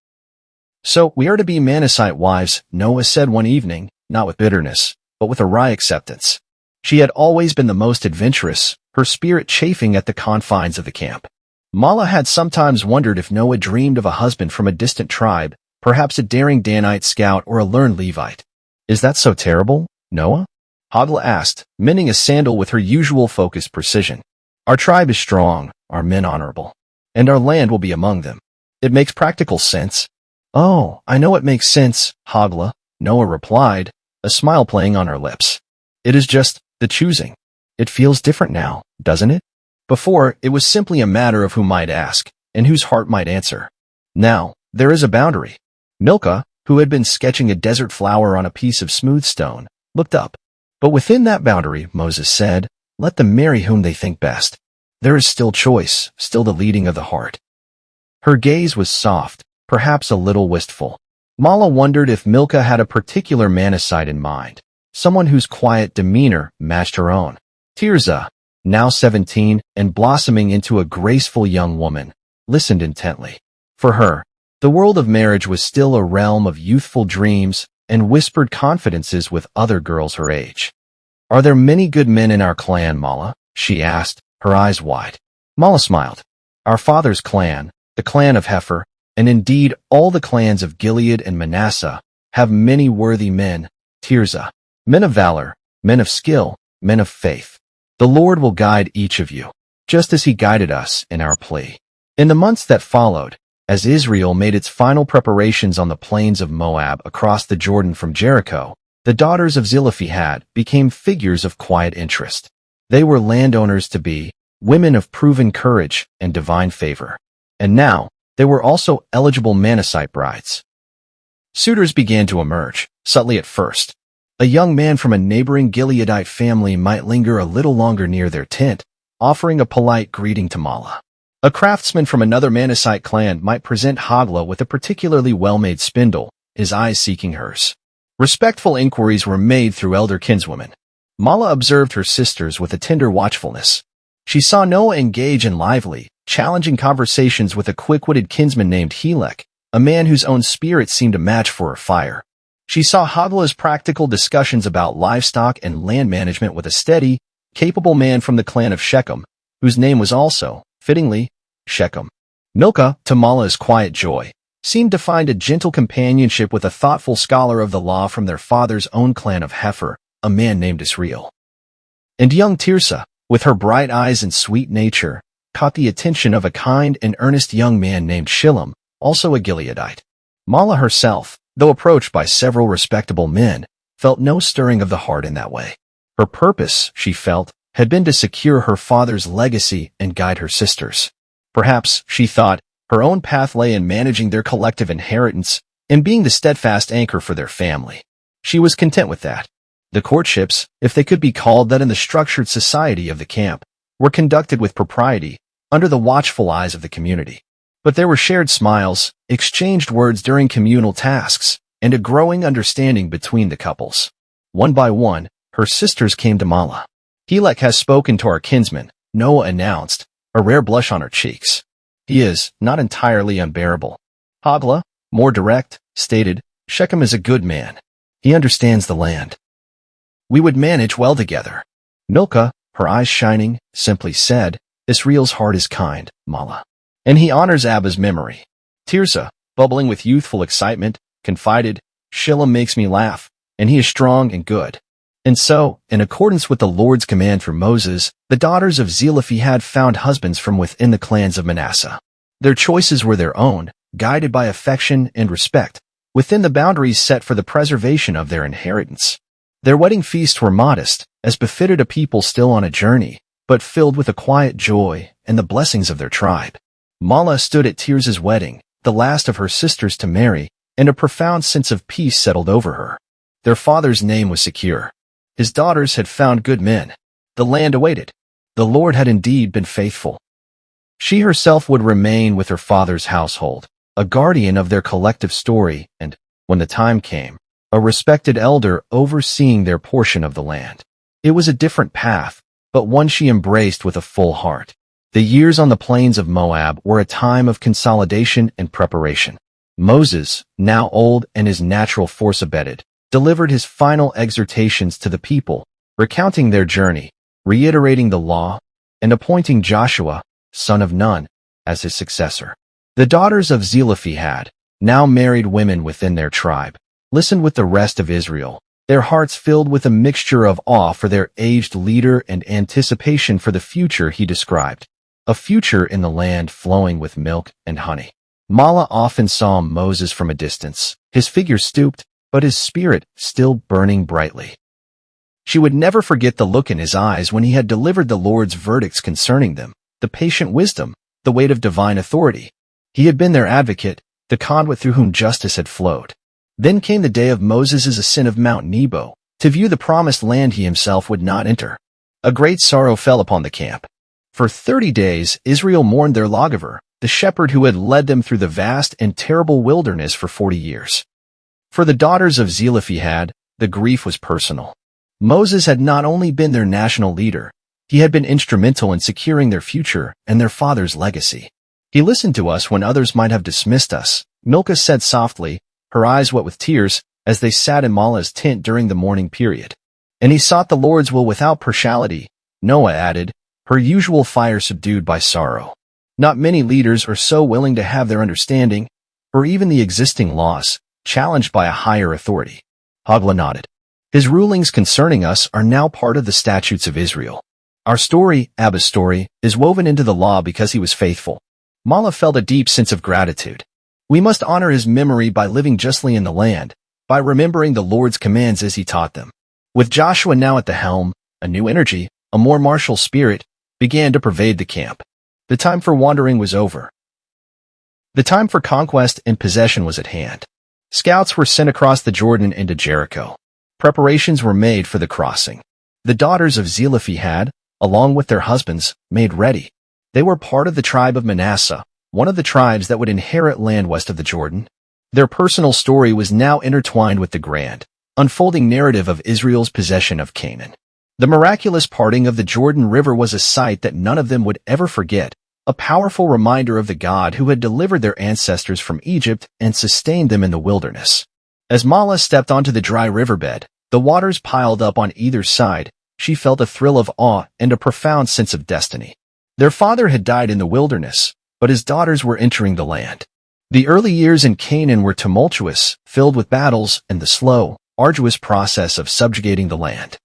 A: "So we are to be Manassite wives," Noah said one evening, not with bitterness, but with a wry acceptance. She had always been the most adventurous, her spirit chafing at the confines of the camp. Mahlah had sometimes wondered if Noah dreamed of a husband from a distant tribe, perhaps a daring Danite scout or a learned Levite. "Is that so terrible, Noah?" Hoglah asked, mending a sandal with her usual focused precision. "Our tribe is strong, our men honorable, and our land will be among them. It makes practical sense." "Oh, I know it makes sense, Hoglah," Noah replied, a smile playing on her lips. "It is just the choosing. It feels different now, doesn't it? Before, it was simply a matter of who might ask, and whose heart might answer. Now, there is a boundary." Milcah, who had been sketching a desert flower on a piece of smooth stone, looked up. "But within that boundary," Moses said, "let them marry whom they think best. There is still choice, still the leading of the heart." Her gaze was soft, perhaps a little wistful. Mahlah wondered if Milcah had a particular Manassite in mind, someone whose quiet demeanor matched her own. Tirzah, now 17 and blossoming into a graceful young woman, listened intently. For her, the world of marriage was still a realm of youthful dreams and whispered confidences with other girls her age. "Are there many good men in our clan, Mahlah?" she asked, her eyes wide. Mahlah smiled. "Our father's clan, the clan of Heifer, and indeed all the clans of Gilead and Manasseh, have many worthy men, Tirzah, men of valor, men of skill, men of faith. The Lord will guide each of you, just as he guided us in our plea." In the months that followed, as Israel made its final preparations on the plains of Moab across the Jordan from Jericho, the daughters of Zelophehad became figures of quiet interest. They were landowners-to-be, women of proven courage and divine favor. And now, they were also eligible Manassite brides. Suitors began to emerge, subtly at first. A young man from a neighboring Gileadite family might linger a little longer near their tent, offering a polite greeting to Mahlah. A craftsman from another Manassite clan might present Hoglah with a particularly well-made spindle, his eyes seeking hers. Respectful inquiries were made through elder kinswomen. Mahlah observed her sisters with a tender watchfulness. She saw Noah engage in lively, challenging conversations with a quick-witted kinsman named Hoglah, a man whose own spirit seemed a match for her fire. She saw Hoglah's practical discussions about livestock and land management with a steady, capable man from the clan of Shechem, whose name was also, fittingly, Shechem. Milcah, to Mahlah's quiet joy, seemed to find a gentle companionship with a thoughtful scholar of the law from their father's own clan of Heifer, a man named Israel. And young Tirzah, with her bright eyes and sweet nature, caught the attention of a kind and earnest young man named Shilom, also a Gileadite. Mahlah herself, though approached by several respectable men, felt no stirring of the heart in that way. Her purpose, she felt, had been to secure her father's legacy and guide her sisters. Perhaps, she thought, her own path lay in managing their collective inheritance and being the steadfast anchor for their family. She was content with that. The courtships, if they could be called that in the structured society of the camp, were conducted with propriety, under the watchful eyes of the community. But there were shared smiles, exchanged words during communal tasks, and a growing understanding between the couples. One by one, her sisters came to Mahlah. "Hoglah has spoken to our kinsman," Noah announced, a rare blush on her cheeks. "He is not entirely unbearable. Hoglah, more direct, stated, Shechem is a good man. He understands the land. We would manage well together." Milcah, her eyes shining, simply said, "Israel's heart is kind, Mahlah, and he honors Abba's memory." Tirzah, bubbling with youthful excitement, confided, "Shilom makes me laugh, and he is strong and good." And so, in accordance with the Lord's command through Moses, the daughters of Zelophehad found husbands from within the clans of Manasseh. Their choices were their own, guided by affection and respect, within the boundaries set for the preservation of their inheritance. Their wedding feasts were modest, as befitted a people still on a journey, but filled with a quiet joy and the blessings of their tribe. Mahlah stood at Tirzah's wedding, the last of her sisters to marry, and a profound sense of peace settled over her. Their father's name was secure. His daughters had found good men. The land awaited. The Lord had indeed been faithful. She herself would remain with her father's household, a guardian of their collective story, and, when the time came, a respected elder overseeing their portion of the land. It was a different path, but one she embraced with a full heart. The years on the plains of Moab were a time of consolidation and preparation. Moses, now old and his natural force abated, delivered his final exhortations to the people, recounting their journey, reiterating the law, and appointing Joshua, son of Nun, as his successor. The daughters of Zelophehad, now married women within their tribe, listened with the rest of Israel, their hearts filled with a mixture of awe for their aged leader and anticipation for the future he described, a future in the land flowing with milk and honey. Mahlah often saw Moses from a distance, his figure stooped, but his spirit still burning brightly. She would never forget the look in his eyes when he had delivered the Lord's verdicts concerning them, the patient wisdom, the weight of divine authority. He had been their advocate, the conduit through whom justice had flowed. Then came the day of Moses' ascent of Mount Nebo, to view the promised land he himself would not enter. A great sorrow fell upon the camp. For 30 days Israel mourned their lawgiver, the shepherd who had led them through the vast and terrible wilderness for 40 years. For the daughters of Zelophehad, the grief was personal. Moses had not only been their national leader, he had been instrumental in securing their future and their father's legacy. He listened to us when others might have dismissed us, Milcah said softly, her eyes wet with tears, as they sat in Mahlah's tent during the mourning period. And he sought the Lord's will without partiality, Noah added, her usual fire subdued by sorrow. Not many leaders are so willing to have their understanding, or even the existing laws, challenged by a higher authority. Hoglah nodded. His rulings concerning us are now part of the statutes of Israel. Our story, Abba's story, is woven into the law because he was faithful. Mahlah felt a deep sense of gratitude. We must honor his memory by living justly in the land, by remembering the Lord's commands as he taught them. With Joshua now at the helm, a new energy, a more martial spirit, began to pervade the camp. The time for wandering was over. The time for conquest and possession was at hand. Scouts were sent across the Jordan into Jericho. Preparations were made for the crossing. The daughters of Zelophehad, along with their husbands, made ready. They were part of the tribe of Manasseh, one of the tribes that would inherit land west of the Jordan. Their personal story was now intertwined with the grand, unfolding narrative of Israel's possession of Canaan. The miraculous parting of the Jordan River was a sight that none of them would ever forget, a powerful reminder of the God who had delivered their ancestors from Egypt and sustained them in the wilderness. As Mahlah stepped onto the dry riverbed, the waters piled up on either side. She felt a thrill of awe and a profound sense of destiny. Their father had died in the wilderness, but his daughters were entering the land. The early years in Canaan were tumultuous, filled with battles and the slow, arduous process of subjugating the land.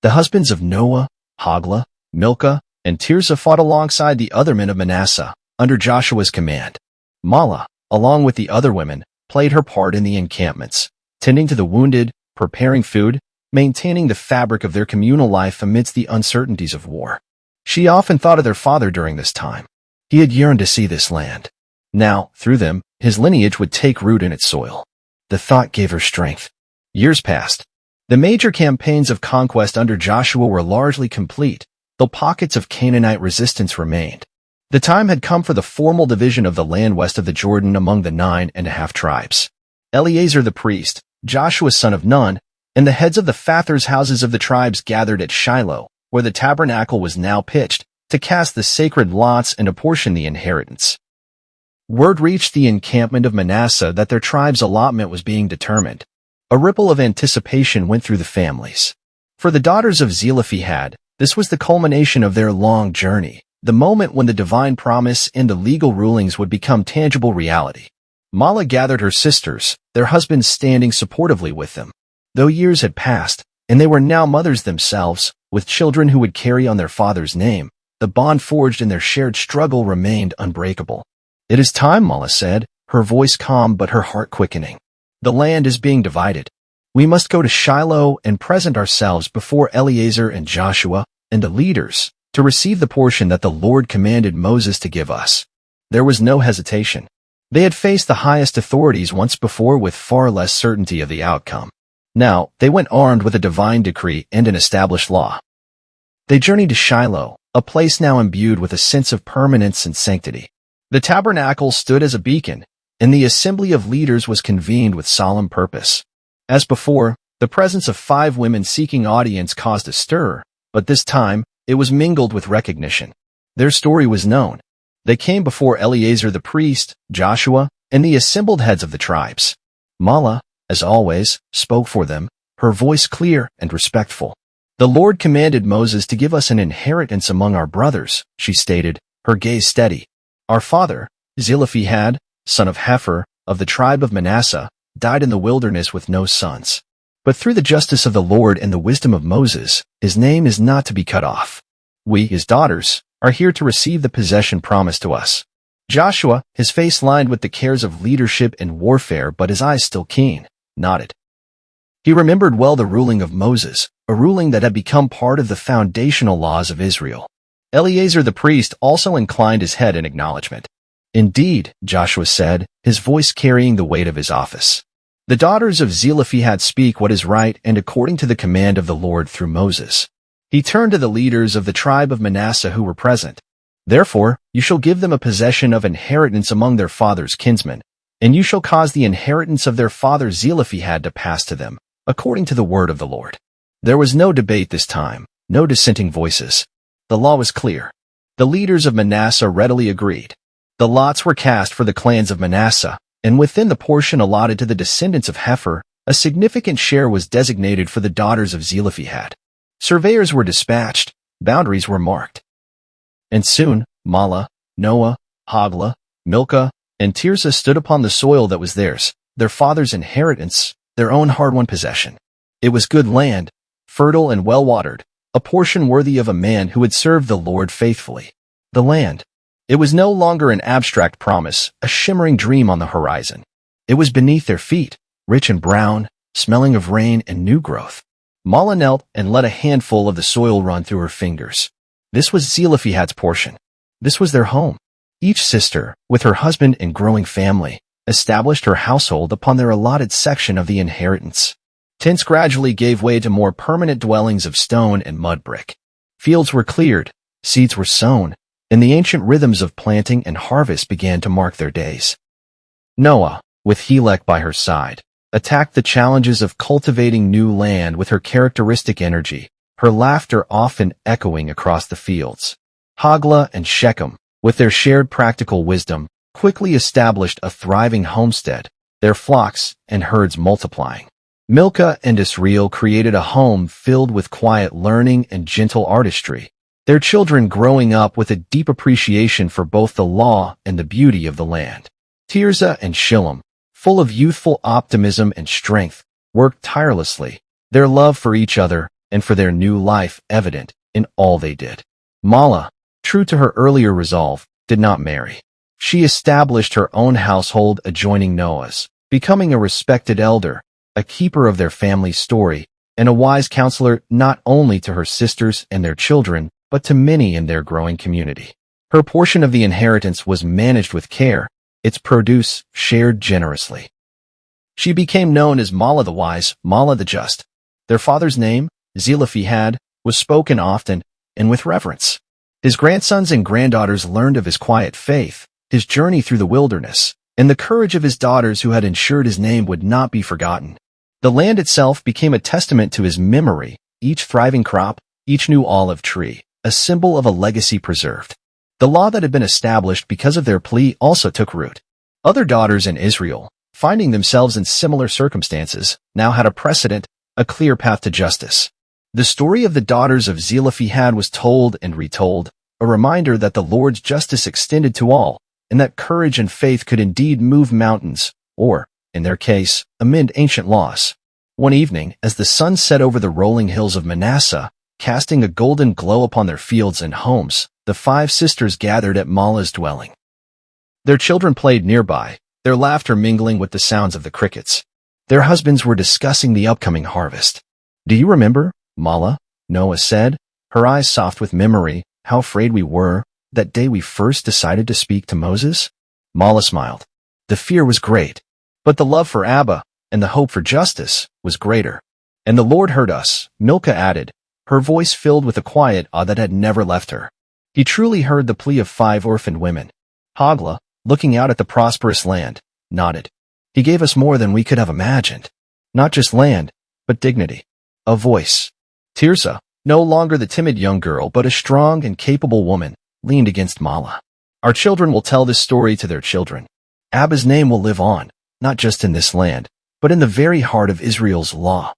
A: The husbands of Noah, Hoglah, Milcah, and Tirzah fought alongside the other men of Manasseh, under Joshua's command. Mahlah, along with the other women, played her part in the encampments, tending to the wounded, preparing food, maintaining the fabric of their communal life amidst the uncertainties of war. She often thought of their father during this time. He had yearned to see this land. Now, through them, his lineage would take root in its soil. The thought gave her strength. Years passed. The major campaigns of conquest under Joshua were largely complete, though pockets of Canaanite resistance remained. The time had come for the formal division of the land west of the Jordan among the 9.5 tribes. Eleazar the priest, Joshua son of Nun, and the heads of the fathers' houses of the tribes gathered at Shiloh, where the tabernacle was now pitched, to cast the sacred lots and apportion the inheritance. Word reached the encampment of Manasseh that their tribe's allotment was being determined. A ripple of anticipation went through the families. For the daughters of Zelophehad, this was the culmination of their long journey, the moment when the divine promise and the legal rulings would become tangible reality. Mahlah gathered her sisters, their husbands standing supportively with them. Though years had passed, and they were now mothers themselves, with children who would carry on their father's name, the bond forged in their shared struggle remained unbreakable. "It is time," Mahlah said, her voice calm but her heart quickening. "The land is being divided. We must go to Shiloh and present ourselves before Eleazar and Joshua and the leaders to receive the portion that the Lord commanded Moses to give us." There was no hesitation. They had faced the highest authorities once before with far less certainty of the outcome. Now, they went armed with a divine decree and an established law. They journeyed to Shiloh, a place now imbued with a sense of permanence and sanctity. The tabernacle stood as a beacon, and the assembly of leaders was convened with solemn purpose. As before, the presence of 5 women seeking audience caused a stir, but this time, it was mingled with recognition. Their story was known. They came before Eleazar the priest, Joshua, and the assembled heads of the tribes. Mahlah, as always, spoke for them, her voice clear and respectful. "The Lord commanded Moses to give us an inheritance among our brothers," she stated, her gaze steady. "Our father, Zelophehad, son of Hepher, of the tribe of Manasseh, died in the wilderness with no sons. But through the justice of the Lord and the wisdom of Moses, his name is not to be cut off. We, his daughters, are here to receive the possession promised to us." Joshua, his face lined with the cares of leadership and warfare but his eyes still keen, nodded. He remembered well the ruling of Moses, a ruling that had become part of the foundational laws of Israel. Eleazar the priest also inclined his head in acknowledgement. "Indeed," Joshua said, his voice carrying the weight of his office. "The daughters of Zelophehad speak what is right and according to the command of the Lord through Moses." He turned to the leaders of the tribe of Manasseh who were present. "Therefore, you shall give them a possession of inheritance among their father's kinsmen, and you shall cause the inheritance of their father Zelophehad to pass to them, according to the word of the Lord." There was no debate this time, no dissenting voices. The law was clear. The leaders of Manasseh readily agreed. The lots were cast for the clans of Manasseh, and within the portion allotted to the descendants of Hepher, a significant share was designated for the daughters of Zelophehad. Surveyors were dispatched, boundaries were marked. And soon, Mahlah, Noah, Hoglah, Milcah, and Tirzah stood upon the soil that was theirs, their father's inheritance, their own hard-won possession. It was good land, fertile and well-watered, a portion worthy of a man who had served the Lord faithfully. The land. It was no longer an abstract promise, a shimmering dream on the horizon. It was beneath their feet, rich and brown, smelling of rain and new growth. Mahlah knelt and let a handful of the soil run through her fingers. This was Zelophehad's portion. This was their home. Each sister, with her husband and growing family, established her household upon their allotted section of the inheritance. Tents gradually gave way to more permanent dwellings of stone and mud brick. Fields were cleared, seeds were sown, and the ancient rhythms of planting and harvest began to mark their days. Noah, with Hoglah by her side, attacked the challenges of cultivating new land with her characteristic energy, her laughter often echoing across the fields. Hoglah and Shechem, with their shared practical wisdom, quickly established a thriving homestead, their flocks and herds multiplying. Milcah and Israel created a home filled with quiet learning and gentle artistry, their children growing up with a deep appreciation for both the law and the beauty of the land. Tirzah and Shilom, full of youthful optimism and strength, worked tirelessly, their love for each other and for their new life evident in all they did. Mahlah, true to her earlier resolve, did not marry. She established her own household adjoining Noah's, becoming a respected elder, a keeper of their family's story, and a wise counselor not only to her sisters and their children, but to many in their growing community. Her portion of the inheritance was managed with care, its produce shared generously. She became known as Mahlah the Wise, Mahlah the Just. Their father's name, Zelophehad, was spoken often and with reverence. His grandsons and granddaughters learned of his quiet faith, his journey through the wilderness, and the courage of his daughters who had ensured his name would not be forgotten. The land itself became a testament to his memory, each thriving crop, each new olive tree, a symbol of a legacy preserved. The law that had been established because of their plea also took root. Other daughters in Israel, finding themselves in similar circumstances, now had a precedent, a clear path to justice. The story of the daughters of Zelophehad was told and retold, a reminder that the Lord's justice extended to all, and that courage and faith could indeed move mountains, or, in their case, amend ancient laws. One evening, as the sun set over the rolling hills of Manasseh, casting a golden glow upon their fields and homes, the 5 sisters gathered at Mahlah's dwelling. Their children played nearby, their laughter mingling with the sounds of the crickets. Their husbands were discussing the upcoming harvest. "Do you remember, Mahlah?" Noah said, her eyes soft with memory, "how afraid we were that day we first decided to speak to Moses?" Mahlah smiled. The fear was great, but the love for Abba and the hope for justice was greater. "And the Lord heard us," Milcah added, her voice filled with a quiet awe that had never left her. He truly heard the plea of 5 orphaned women. Hoglah, looking out at the prosperous land, nodded. "He gave us more than we could have imagined. Not just land, but dignity. A voice." Tirzah, no longer the timid young girl but a strong and capable woman, leaned against Mahlah. "Our children will tell this story to their children. Abba's name will live on, not just in this land, but in the very heart of Israel's law."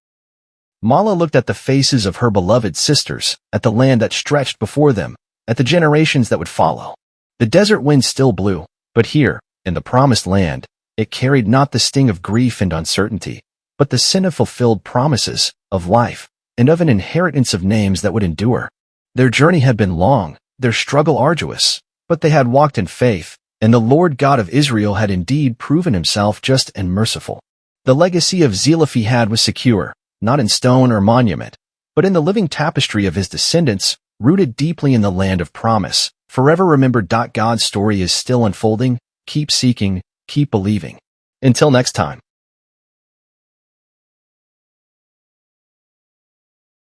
A: Mahlah looked at the faces of her beloved sisters, at the land that stretched before them, at the generations that would follow. The desert wind still blew, but here, in the promised land, it carried not the sting of grief and uncertainty, but the scent of fulfilled promises, of life, and of an inheritance of names that would endure. Their journey had been long, their struggle arduous, but they had walked in faith, and the Lord God of Israel had indeed proven himself just and merciful. The legacy of Zelophehad was secure, not in stone or monument, but in the living tapestry of his descendants, rooted deeply in the land of promise. Forever remember. God's story is still unfolding. Keep seeking, keep believing. Until next time.